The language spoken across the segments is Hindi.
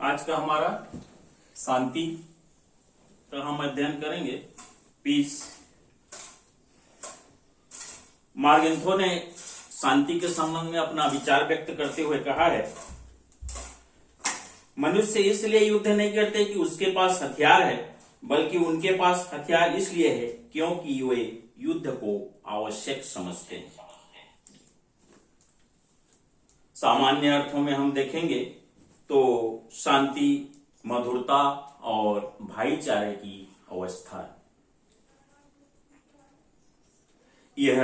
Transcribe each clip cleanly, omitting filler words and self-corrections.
आज का हमारा शांति का हम अध्ययन करेंगे। पीस। मार्गेंथो ने शांति के संबंध में अपना विचार व्यक्त करते हुए कहा है, मनुष्य इसलिए युद्ध नहीं करते कि उसके पास हथियार है, बल्कि उनके पास हथियार इसलिए है क्योंकि वे युद्ध को आवश्यक समझते हैं। सामान्य अर्थों में हम देखेंगे तो शांति, मधुरता और भाईचारे की अवस्था है। यह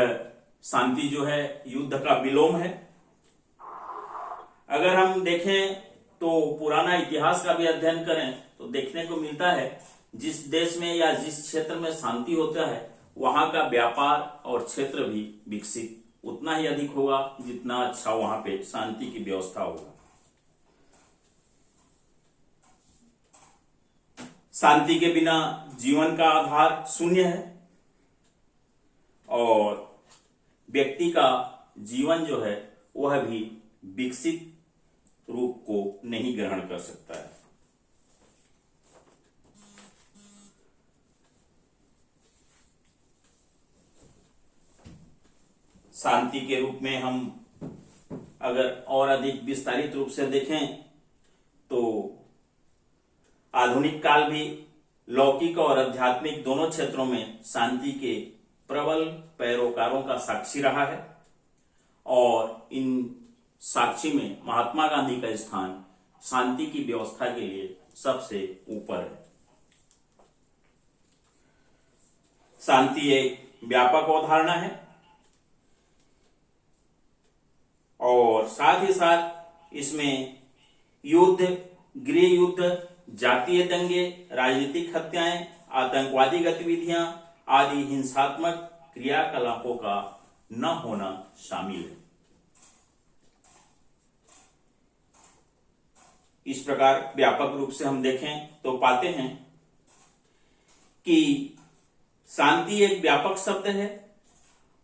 शांति जो है युद्ध का विलोम है। अगर हम देखें तो पुराना इतिहास का भी अध्ययन करें तो देखने को मिलता है जिस देश में या जिस क्षेत्र में शांति होता है वहां का व्यापार और क्षेत्र भी विकसित उतना ही अधिक होगा जितना अच्छा वहां पे शांति की व्यवस्था होगा। शांति के बिना जीवन का आधार शून्य है और व्यक्ति का जीवन जो है वह भी विकसित रूप को नहीं ग्रहण कर सकता है। शांति के रूप में हम अगर और अधिक विस्तारित रूप से देखें तो आधुनिक काल भी लौकिक और आध्यात्मिक दोनों क्षेत्रों में शांति के प्रबल पैरोकारों का साक्षी रहा है और इन साक्षी में महात्मा गांधी का स्थान शांति की व्यवस्था के लिए सबसे ऊपर है। शांति एक व्यापक अवधारणा है और साथ ही साथ इसमें युद्ध, गृह युद्ध, जातीय दंगे, राजनीतिक हत्याएं, आतंकवादी गतिविधियां आदि हिंसात्मक क्रियाकलापों का न होना शामिल है। इस प्रकार व्यापक रूप से हम देखें तो पाते हैं कि शांति एक व्यापक शब्द है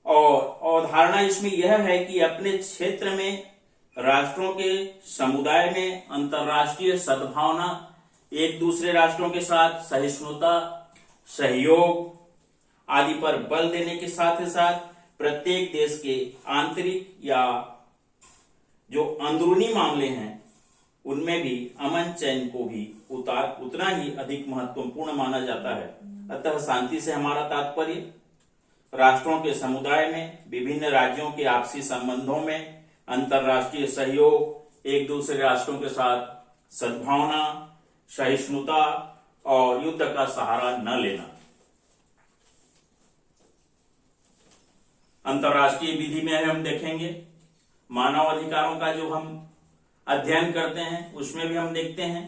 और अवधारणा इसमें यह है कि अपने क्षेत्र में, राष्ट्रों के समुदाय में अंतर्राष्ट्रीय सद्भावना, एक दूसरे राष्ट्रों के साथ सहिष्णुता, सहयोग आदि पर बल देने के साथ ही साथ प्रत्येक देश के आंतरिक या जो अंदरूनी मामले हैं उनमें भी अमन चैन को भी उतना ही अधिक महत्वपूर्ण माना जाता है। अतः शांति से हमारा तात्पर्य राष्ट्रों के समुदाय में, विभिन्न राज्यों के आपसी संबंधों में अंतर्राष्ट्रीय सहयोग, एक दूसरे राष्ट्रों के साथ सद्भावना, सहिष्णुता और युद्ध का सहारा न लेना। अंतर्राष्ट्रीय विधि में हम देखेंगे मानव अधिकारों का जो हम अध्ययन करते हैं उसमें भी हम देखते हैं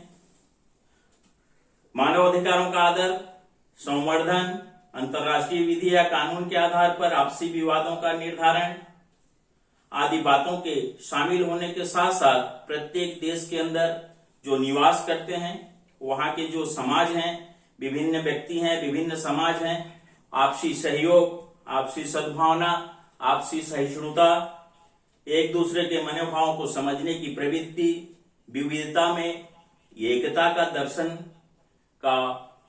मानव अधिकारों का आदर, संवर्धन, अंतर्राष्ट्रीय विधि या कानून के आधार पर आपसी विवादों का निर्धारण आदि बातों के शामिल होने के साथ साथ प्रत्येक देश के अंदर जो निवास करते हैं वहां के जो समाज हैं, विभिन्न व्यक्ति हैं, विभिन्न समाज हैं, आपसी सहयोग, आपसी सद्भावना, आपसी सहिष्णुता, एक दूसरे के मनोभावों को समझने की प्रवृत्ति, विविधता में एकता का दर्शन का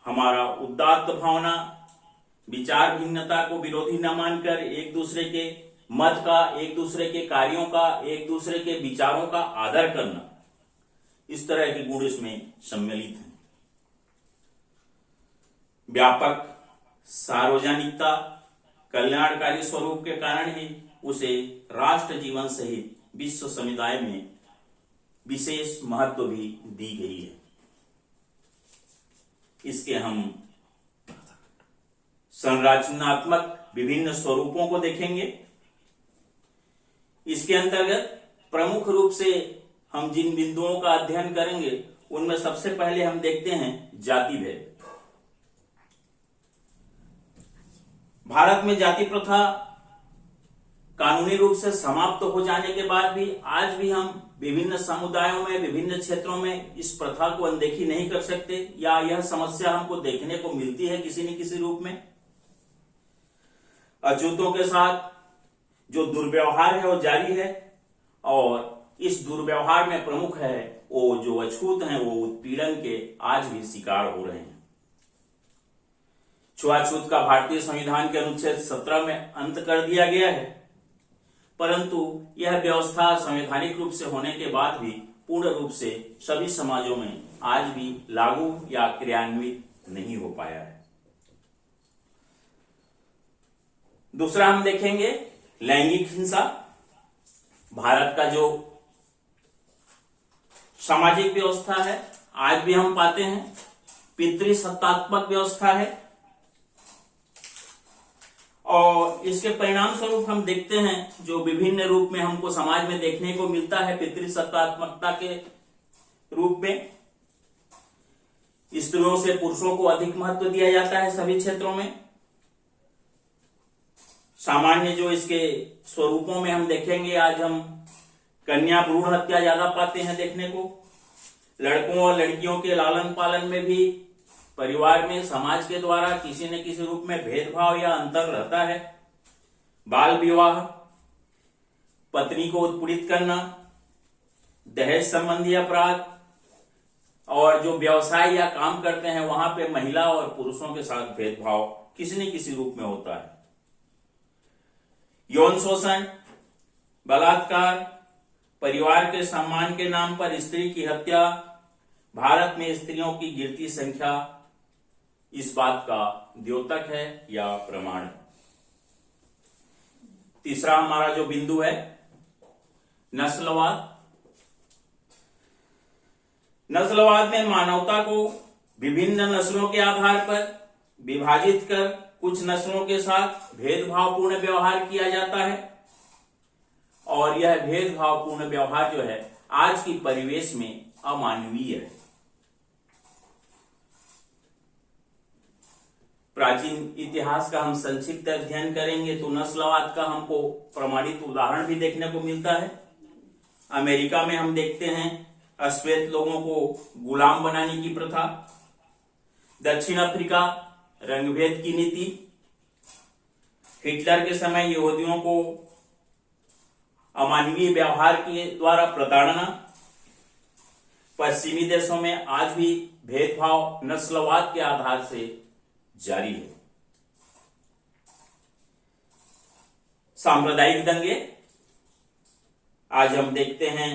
हमारा उदात्त भावना, विचार भिन्नता को विरोधी न मानकर एक दूसरे के मत का, एक दूसरे के कार्यों का, एक दूसरे के विचारों का आदर करना, इस तरह के गुण इसमें सम्मिलित हैं। व्यापक सार्वजनिकता, कल्याणकारी स्वरूप के कारण ही उसे राष्ट्र जीवन सहित विश्व समुदाय में विशेष महत्व भी दी गई है। इसके हम संरचनात्मक विभिन्न स्वरूपों को देखेंगे। इसके अंतर्गत प्रमुख रूप से हम जिन बिंदुओं का अध्ययन करेंगे उनमें सबसे पहले हम देखते हैं जाति भेद। भारत में जाति प्रथा कानूनी रूप से समाप्त हो जाने के बाद भी आज भी हम विभिन्न समुदायों में, विभिन्न क्षेत्रों में इस प्रथा को अनदेखी नहीं कर सकते या यह समस्या हमको देखने को मिलती है किसी न किसी रूप में। अछूतों के साथ जो दुर्व्यवहार है वो जारी है और इस दुर्व्यवहार में प्रमुख है वो जो अछूत हैं वो उत्पीड़न के आज भी शिकार हो रहे हैं। छुआछूत का भारतीय संविधान के अनुच्छेद 17 में अंत कर दिया गया है, परंतु यह व्यवस्था संवैधानिक रूप से होने के बाद भी पूर्ण रूप से सभी समाजों में आज भी लागू या क्रियान्वित नहीं हो पाया है। दूसरा हम देखेंगे लैंगिक हिंसा। भारत का जो सामाजिक व्यवस्था है आज भी हम पाते हैं पितृसत्तात्मक व्यवस्था है, और इसके परिणाम स्वरूप हम देखते हैं जो विभिन्न रूप में हमको समाज में देखने को मिलता है पितृसत्तात्मकता के रूप में। स्त्रियों से पुरुषों को अधिक महत्व दिया जाता है सभी क्षेत्रों में। सामान्य जो इसके स्वरूपों में हम देखेंगे, आज हम कन्या भ्रूण हत्या ज्यादा पाते हैं देखने को। लड़कों और लड़कियों के लालन पालन में भी परिवार में समाज के द्वारा किसी न किसी रूप में भेदभाव या अंतर रहता है। बाल विवाह, पत्नी को उत्पीड़ित करना, दहेज संबंधी अपराध, और जो व्यवसाय या काम करते हैं वहां पे महिला और पुरुषों के साथ भेदभाव किसी न किसी रूप में होता है। यौन शोषण, बलात्कार, परिवार के सम्मान के नाम पर स्त्री की हत्या, भारत में स्त्रियों की गिरती संख्या इस बात का द्योतक है या प्रमाण है। तीसरा हमारा जो बिंदु है नस्लवाद। नस्लवाद में मानवता को विभिन्न नस्लों के आधार पर विभाजित कर कुछ नस्लों के साथ भेदभावपूर्ण व्यवहार किया जाता है, और यह भेदभावपूर्ण व्यवहार जो है आज की परिवेश में अमानवीय है। प्राचीन इतिहास का हम संक्षिप्त अध्ययन करेंगे तो नस्लवाद का हमको प्रमाणित उदाहरण भी देखने को मिलता है। अमेरिका में हम देखते हैं अश्वेत लोगों को गुलाम बनाने की प्रथा। दक्षिण अफ्रीका रंगभेद की नीति। हिटलर के समय यहूदियों को अमानवीय व्यवहार के द्वारा प्रताड़ना। पश्चिमी देशों में आज भी भेदभाव नस्लवाद के आधार से जारी है। सांप्रदायिक दंगे, आज हम देखते हैं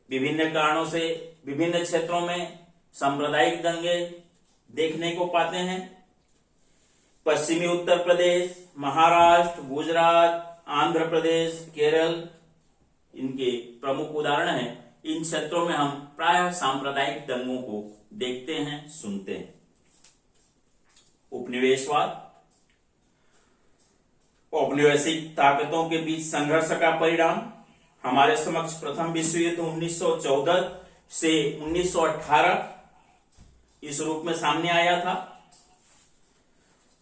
विभिन्न कारणों से विभिन्न क्षेत्रों में सांप्रदायिक दंगे देखने को पाते हैं। पश्चिमी उत्तर प्रदेश, महाराष्ट्र, गुजरात, आंध्र प्रदेश, केरल इनके प्रमुख उदाहरण हैं। इन क्षेत्रों में हम प्रायः सांप्रदायिक दंगों को देखते हैं, सुनते हैं। उपनिवेशवाद, औपनिवेशिक ताकतों के बीच संघर्ष का परिणाम। हमारे समक्ष प्रथम विश्व युद्ध 1914 से 1918 इस रूप में सामने आया था।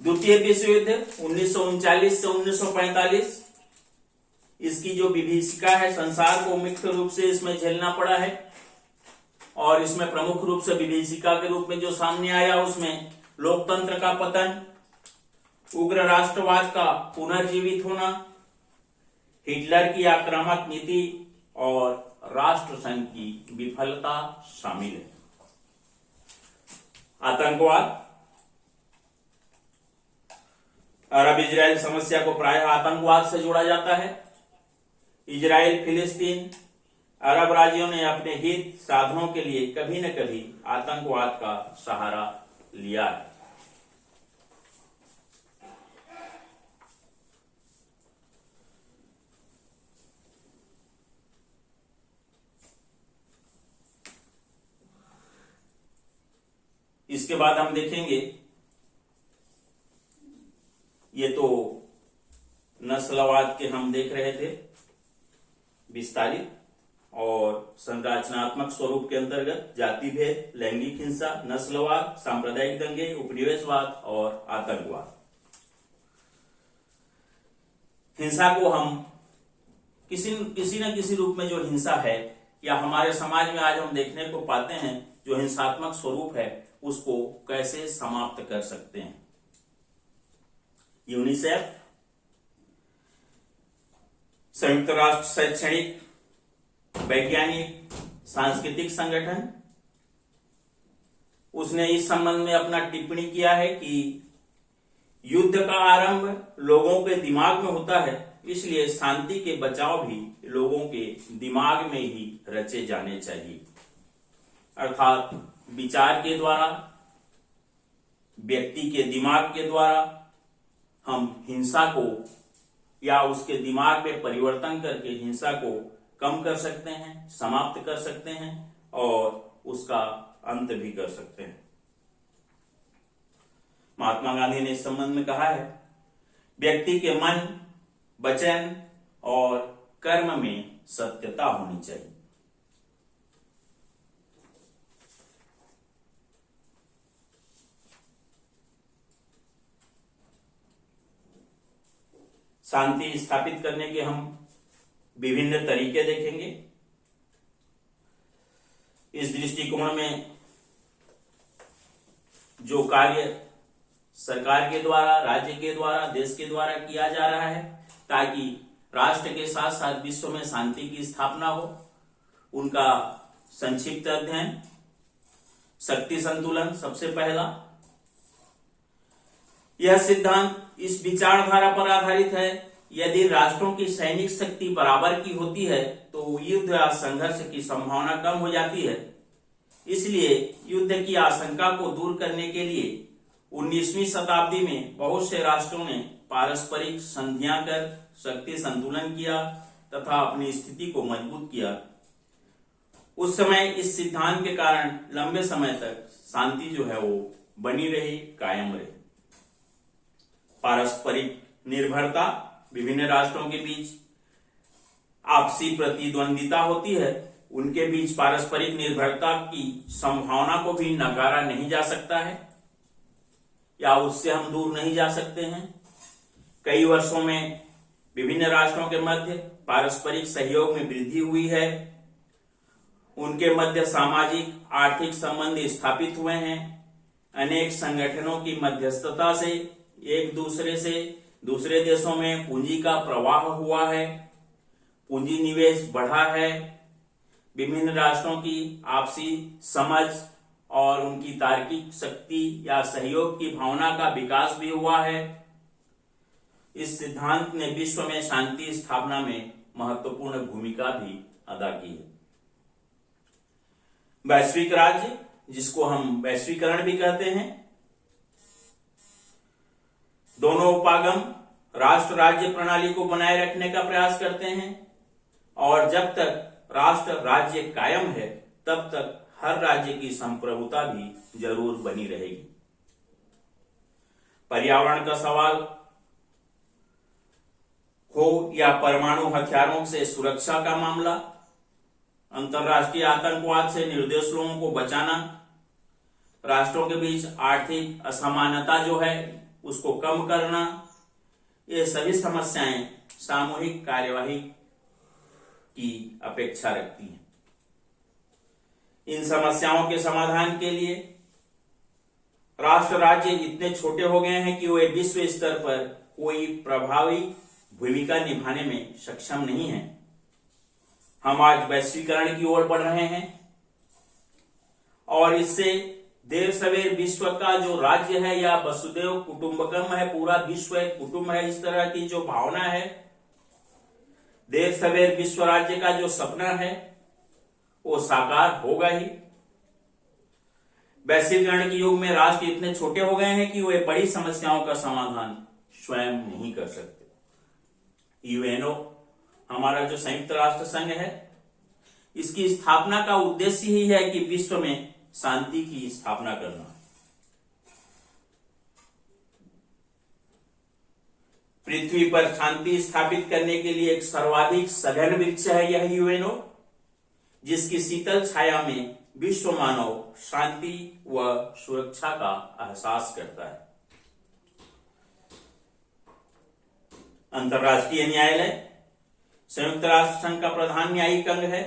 द्वितीय विश्व युद्ध 1939 से 1945, इसकी जो विभीषिका है संसार को मुख्य रूप से इसमें झेलना पड़ा है, और इसमें प्रमुख रूप से विभीषिका के रूप में जो सामने आया उसमें लोकतंत्र का पतन, उग्र राष्ट्रवाद का पुनर्जीवित होना, हिटलर की आक्रामक नीति और राष्ट्रसंघ की विफलता शामिल है। आतंकवाद, अरब इजराइल समस्या को प्रायः आतंकवाद से जोड़ा जाता है। इजराइल, फिलिस्तीन, अरब राज्यों ने अपने हित साधनों के लिए कभी न कभी आतंकवाद का सहारा लिया है। इसके बाद हम देखेंगे, ये तो नस्लवाद के हम देख रहे थे विस्तारित, और संरचनात्मक स्वरूप के अंतर्गत जाति भेद, लैंगिक हिंसा, नस्लवाद, सांप्रदायिक दंगे, उपनिवेशवाद और आतंकवाद। हिंसा को हम किसी न किसी रूप में जो हिंसा है या हमारे समाज में आज हम देखने को पाते हैं जो हिंसात्मक स्वरूप है उसको कैसे समाप्त कर सकते हैं। यूनिसेफ, संयुक्त राष्ट्र शैक्षणिक, वैज्ञानिक सांस्कृतिक संगठन, उसने इस संबंध में अपना टिप्पणी किया है कि युद्ध का आरंभ लोगों के दिमाग में होता है, इसलिए शांति के बचाव भी लोगों के दिमाग में ही रचे जाने चाहिए। अर्थात विचार के द्वारा, व्यक्ति के दिमाग के द्वारा हम हिंसा को या उसके दिमाग में परिवर्तन करके हिंसा को कम कर सकते हैं, समाप्त कर सकते हैं और उसका अंत भी कर सकते हैं। महात्मा गांधी ने इस संबंध में कहा है, व्यक्ति के मन, वचन और कर्म में सत्यता होनी चाहिए। शांति स्थापित करने के हम विभिन्न तरीके देखेंगे। इस दृष्टिकोण में जो कार्य सरकार के द्वारा, राज्य के द्वारा, देश के द्वारा किया जा रहा है ताकि राष्ट्र के साथ साथ विश्व में शांति की स्थापना हो, उनका संक्षिप्त अध्ययन। शक्ति संतुलन सबसे पहला। यह सिद्धांत इस विचारधारा पर आधारित है, यदि राष्ट्रों की सैनिक शक्ति बराबर की होती है तो युद्ध या संघर्ष की संभावना कम हो जाती है। इसलिए युद्ध की आशंका को दूर करने के लिए 19वीं शताब्दी में बहुत से राष्ट्रों ने पारस्परिक संधियां कर शक्ति संतुलन किया तथा अपनी स्थिति को मजबूत किया। उस समय इस सिद्धांत के कारण लंबे समय तक शांति जो है वो बनी रही, कायम रही। पारस्परिक निर्भरता, विभिन्न राष्ट्रों के बीच आपसी प्रतिद्वंदिता होती है, उनके बीच पारस्परिक निर्भरता की संभावना को भी नकारा नहीं जा सकता है या उससे हम दूर नहीं जा सकते हैं। कई वर्षों में विभिन्न राष्ट्रों के मध्य पारस्परिक सहयोग में वृद्धि हुई है, उनके मध्य सामाजिक आर्थिक संबंध स्थापित हुए हैं। अनेक संगठनों की मध्यस्थता से एक दूसरे से दूसरे देशों में पूंजी का प्रवाह हुआ है, पूंजी निवेश बढ़ा है, विभिन्न राष्ट्रों की आपसी समझ और उनकी तार्किक शक्ति या सहयोग की भावना का विकास भी हुआ है। इस सिद्धांत ने विश्व में शांति स्थापना में महत्वपूर्ण भूमिका भी अदा की है। वैश्विक राज्य, जिसको हम वैश्वीकरण भी कहते हैं, दोनों उपागम राष्ट्र राज्य प्रणाली को बनाए रखने का प्रयास करते हैं और जब तक राष्ट्र राज्य कायम है तब तक हर राज्य की संप्रभुता भी जरूर बनी रहेगी। पर्यावरण का सवाल हो या परमाणु हथियारों से सुरक्षा का मामला, अंतर्राष्ट्रीय आतंकवाद से निर्दोष लोगों को बचाना, राष्ट्रों के बीच आर्थिक असमानता जो है उसको कम करना, ये सभी समस्याएं सामूहिक कार्यवाही की अपेक्षा रखती हैं। इन समस्याओं के समाधान के लिए राष्ट्र राज्य इतने छोटे हो गए हैं कि वे विश्व स्तर पर कोई प्रभावी भूमिका निभाने में सक्षम नहीं है। हम आज वैश्वीकरण की ओर बढ़ रहे हैं और इससे देर सवेर विश्व का जो राज्य है या वसुदेव कुटुंबकम है, पूरा विश्व एक कुटुंब है, इस तरह की जो भावना है, देर सवेर विश्व राज्य का जो सपना है वो साकार होगा ही। वैश्वीकरण के युग में राष्ट्र इतने छोटे हो गए हैं कि वे बड़ी समस्याओं का समाधान स्वयं नहीं कर सकते। यूएनओ, हमारा जो संयुक्त राष्ट्र संघ है, इसकी स्थापना का उद्देश्य ही है कि विश्व में शांति की स्थापना करना। पृथ्वी पर शांति स्थापित करने के लिए एक सर्वाधिक सघन वृक्ष है यह यूएनओ, जिसकी शीतल छाया में विश्व मानव शांति व सुरक्षा का एहसास करता है। अंतर्राष्ट्रीय न्यायालय संयुक्त राष्ट्र संघ का प्रधान न्यायिक अंग है।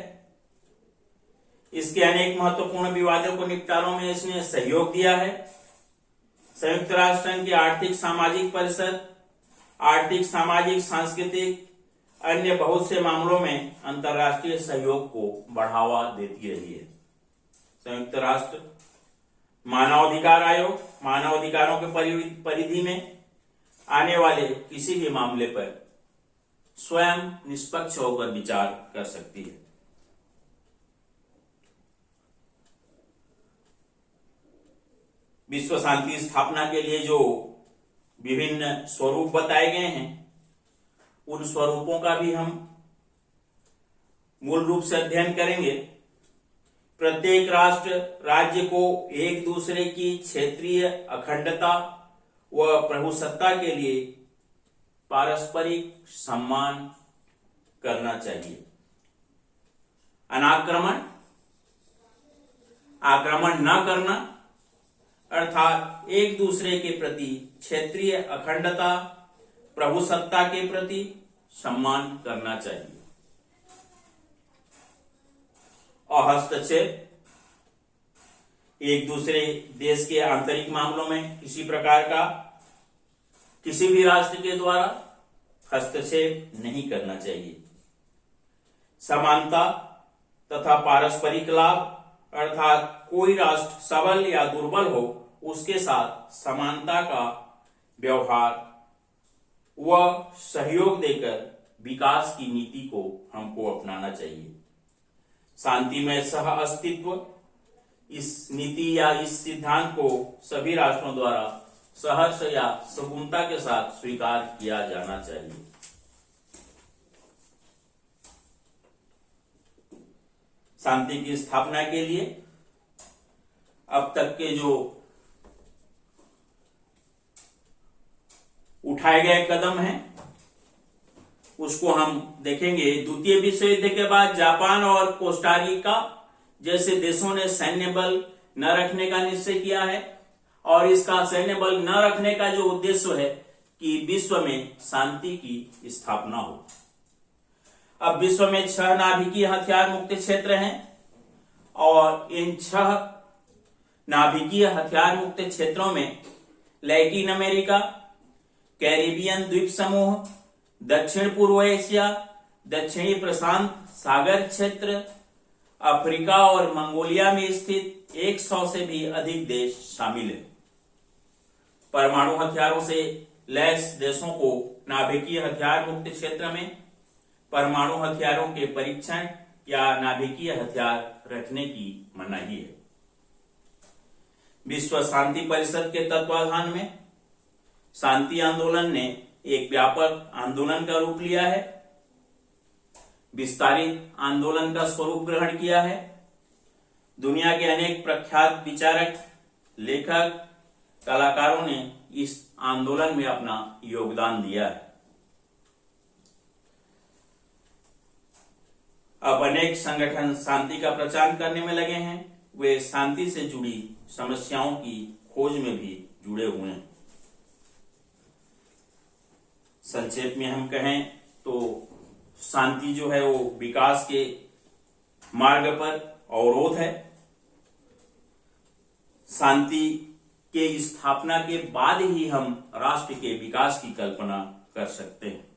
इसके अनेक महत्वपूर्ण विवादों को निपटारों में इसने सहयोग दिया है। संयुक्त राष्ट्र संघ की आर्थिक सामाजिक परिषद आर्थिक, सामाजिक, सांस्कृतिक, अन्य बहुत से मामलों में अंतर्राष्ट्रीय सहयोग को बढ़ावा देती रही है। संयुक्त राष्ट्र मानवाधिकार आयोग मानवाधिकारों के परिधि में आने वाले किसी भी मामले पर स्वयं निष्पक्ष होकर विचार कर सकती है। विश्व शांति स्थापना के लिए जो विभिन्न स्वरूप बताए गए हैं, उन स्वरूपों का भी हम मूल रूप से अध्ययन करेंगे। प्रत्येक राष्ट्र राज्य को एक दूसरे की क्षेत्रीय अखंडता व प्रभुसत्ता के लिए पारस्परिक सम्मान करना चाहिए। अनाक्रमण, आक्रमण न करना अर्थात एक दूसरे के प्रति क्षेत्रीय अखंडता, प्रभुसत्ता के प्रति सम्मान करना चाहिए। और हस्तक्षेप, एक दूसरे देश के आंतरिक मामलों में किसी प्रकार का किसी भी राष्ट्र के द्वारा हस्तक्षेप नहीं करना चाहिए। समानता तथा पारस्परिक लाभ अर्थात कोई राष्ट्र सबल या दुर्बल हो, उसके साथ समानता का व्यवहार व सहयोग देकर विकास की नीति को हमको अपनाना चाहिए। शांतिमय सह अस्तित्व, इस नीति या इस सिद्धांत को सभी राष्ट्रों द्वारा सहर्ष या सगुणता के साथ स्वीकार किया जाना चाहिए। शांति की स्थापना के लिए अब तक के जो उठाए गए कदम हैं, उसको हम देखेंगे। द्वितीय विश्व युद्ध के बाद जापान और कोस्टारिका जैसे देशों ने सैन्य बल न रखने का निश्चय किया है, और इसका सैन्य बल न रखने का जो उद्देश्य है कि विश्व में शांति की स्थापना हो। अब विश्व में 6 नाभिकीय हथियार मुक्त क्षेत्र हैं, और इन 6 नाभिकीय हथियार मुक्त क्षेत्रों में लैटिन अमेरिका, कैरिबियन द्वीप समूह, दक्षिण पूर्व एशिया, दक्षिणी प्रशांत सागर क्षेत्र, अफ्रीका और मंगोलिया में स्थित 100 से भी अधिक देश शामिल हैं। परमाणु हथियारों से लैस देशों को नाभिकीय हथियार मुक्त क्षेत्र में परमाणु हथियारों के परीक्षण या नाभिकीय हथियार रखने की मनाही है। विश्व शांति परिषद के तत्वाधान में शांति आंदोलन ने एक व्यापक आंदोलन का रूप लिया है, विस्तारित आंदोलन का स्वरूप ग्रहण किया है। दुनिया के अनेक प्रख्यात विचारक, लेखक, कलाकारों ने इस आंदोलन में अपना योगदान दिया है। अब अनेक संगठन शांति का प्रचार करने में लगे हैं। वे शांति से जुड़ी समस्याओं की खोज में भी जुड़े हुए हैं। संक्षेप में हम कहें तो शांति जो है वो विकास के मार्ग पर अवरोध है। शांति के स्थापना के बाद ही हम राष्ट्र के विकास की कल्पना कर सकते हैं।